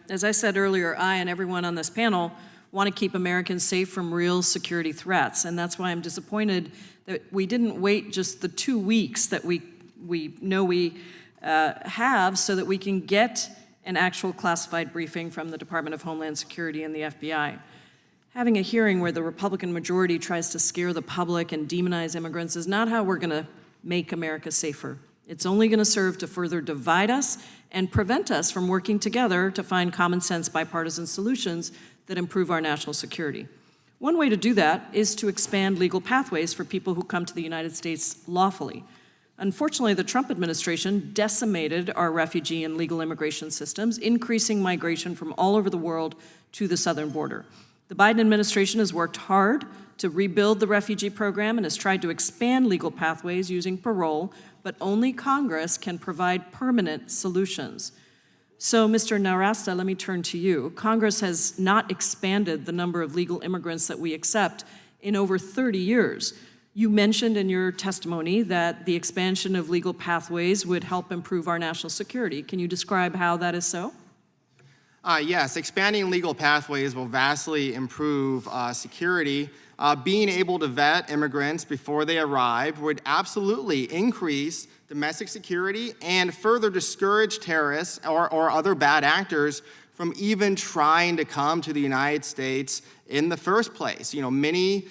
As I said earlier, I and everyone on this panel want to keep Americans safe from real security threats, and that's why I'm disappointed that we didn't wait just the 2 weeks that we know we have so that we can get an actual classified briefing from the Department of Homeland Security and the FBI. Having a hearing where the Republican majority tries to scare the public and demonize immigrants is not how we're going to make America safer. It's only going to serve to further divide us and prevent us from working together to find common sense bipartisan solutions that improve our national security. One way to do that is to expand legal pathways for people who come to the United States lawfully. Unfortunately, the Trump administration decimated our refugee and legal immigration systems, increasing migration from all over the world to the southern border. The Biden administration has worked hard to rebuild the refugee program and has tried to expand legal pathways using parole, but only Congress can provide permanent solutions. So, Mr. Nowrasteh, let me turn to you. Congress has not expanded the number of legal immigrants that we accept in over 30 years. You mentioned in your testimony that the expansion of legal pathways would help improve our national security. Can you describe how that is so? Yes, expanding legal pathways will vastly improve security. Being able to vet immigrants before they arrive would absolutely increase domestic security and further discourage terrorists or other bad actors from even trying to come to the United States in the first place. You know, many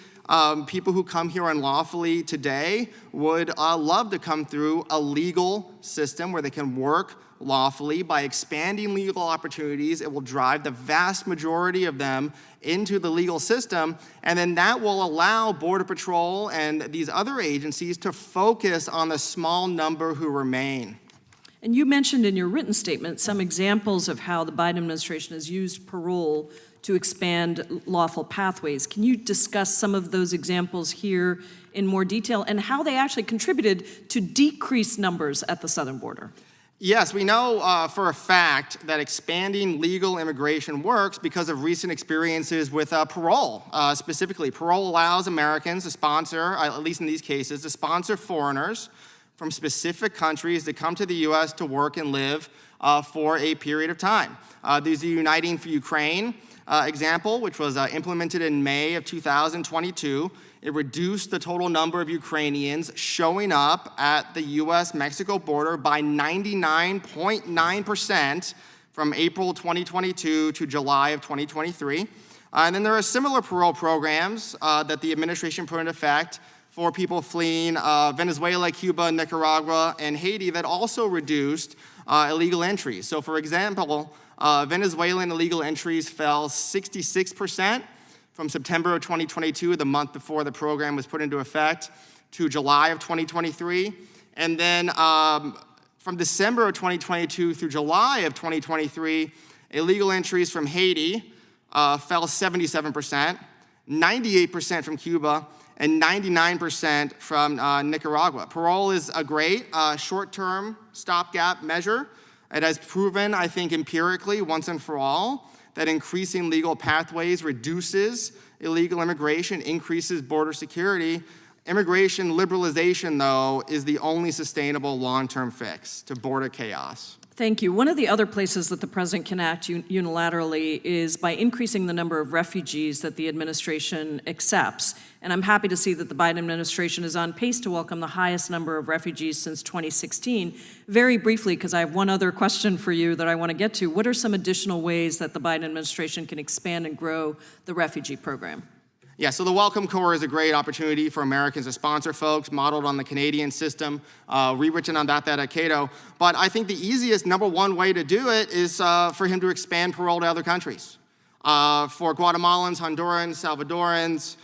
people who come here unlawfully today would love to come through a legal system where they can work lawfully. By expanding legal opportunities, it will drive the vast majority of them into the legal system, and then that will allow Border Patrol and these other agencies to focus on the small number who remain. And you mentioned in your written statement some examples of how the Biden administration has used parole to expand lawful pathways. Can you discuss some of those examples here in more detail and how they actually contributed to decreased numbers at the southern border? Yes, we know for a fact that expanding legal immigration works because of recent experiences with parole. Specifically, parole allows Americans to sponsor, at least in these cases, to sponsor foreigners from specific countries that come to the U.S. to work and live for a period of time. There's the Uniting for Ukraine example, which was implemented in May of 2022. It reduced the total number of Ukrainians showing up at the U.S.-Mexico border by 99.9% from April 2022 to July of 2023. And then there are similar parole programs that the administration put in effect for people fleeing Venezuela, Cuba, Nicaragua, and Haiti that also reduced illegal entries. So for example, Venezuelan illegal entries fell 66% from September of 2022, the month before the program was put into effect, to July of 2023. And then from December of 2022 through July of 2023, illegal entries from Haiti fell 77%, 98% from Cuba, and 99% from Nicaragua. Parole is a great short-term stopgap measure. It has proven, I think, empirically, once and for all, that increasing legal pathways reduces illegal immigration, increases border security. Immigration liberalization, though, is the only sustainable long-term fix to border chaos. Thank you. One of the other places that the president can act unilaterally is by increasing the number of refugees that the administration accepts. And I'm happy to see that the Biden administration is on pace to welcome the highest number of refugees since 2016. Very briefly, because I have one other question for you that I want to get to, what are some additional ways that the Biden administration can expand and grow the refugee program? Yeah, so the Welcome Corps is a great opportunity for Americans to sponsor folks, modeled on the Canadian system, rewritten on that at Cato. But I think the easiest, number one way to do it is for him to expand parole to other countries. For Guatemalans, Hondurans, Salvadorans,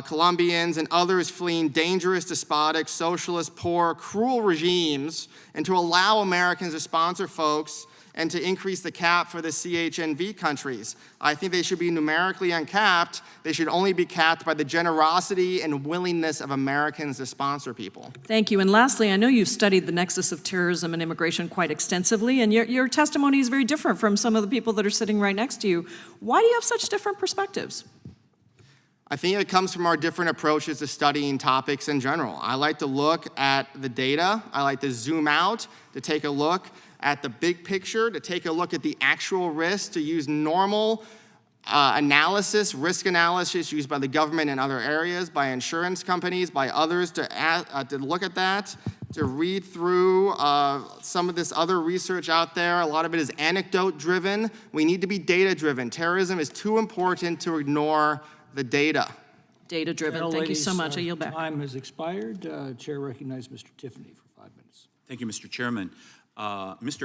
Colombians, and others fleeing dangerous, despotic, socialist, poor, cruel regimes, and to allow Americans to sponsor folks and to increase the cap for the CHNV countries. I think they should be numerically uncapped. They should only be capped by the generosity and willingness of Americans to sponsor people. Thank you. And lastly, I know you've studied the nexus of terrorism and immigration quite extensively, and your testimony is very different from some of the people that are sitting right next to you. Why do you have such different perspectives? I think it comes from our different approaches to studying topics in general. I like to look at the data. I like to zoom out to take a look at the big picture, to take a look at the actual risk, to use normal analysis, risk analysis used by the government in other areas, by insurance companies, by others to look at that, to read through some of this other research out there. A lot of it is anecdote driven. We need to be data driven. Terrorism is too important to ignore the data. Data driven. Thank you so much. I yield back. Time has expired. Chair recognizes Mr. Tiffany for 5 minutes. Thank you, Mr. Chairman. Mr.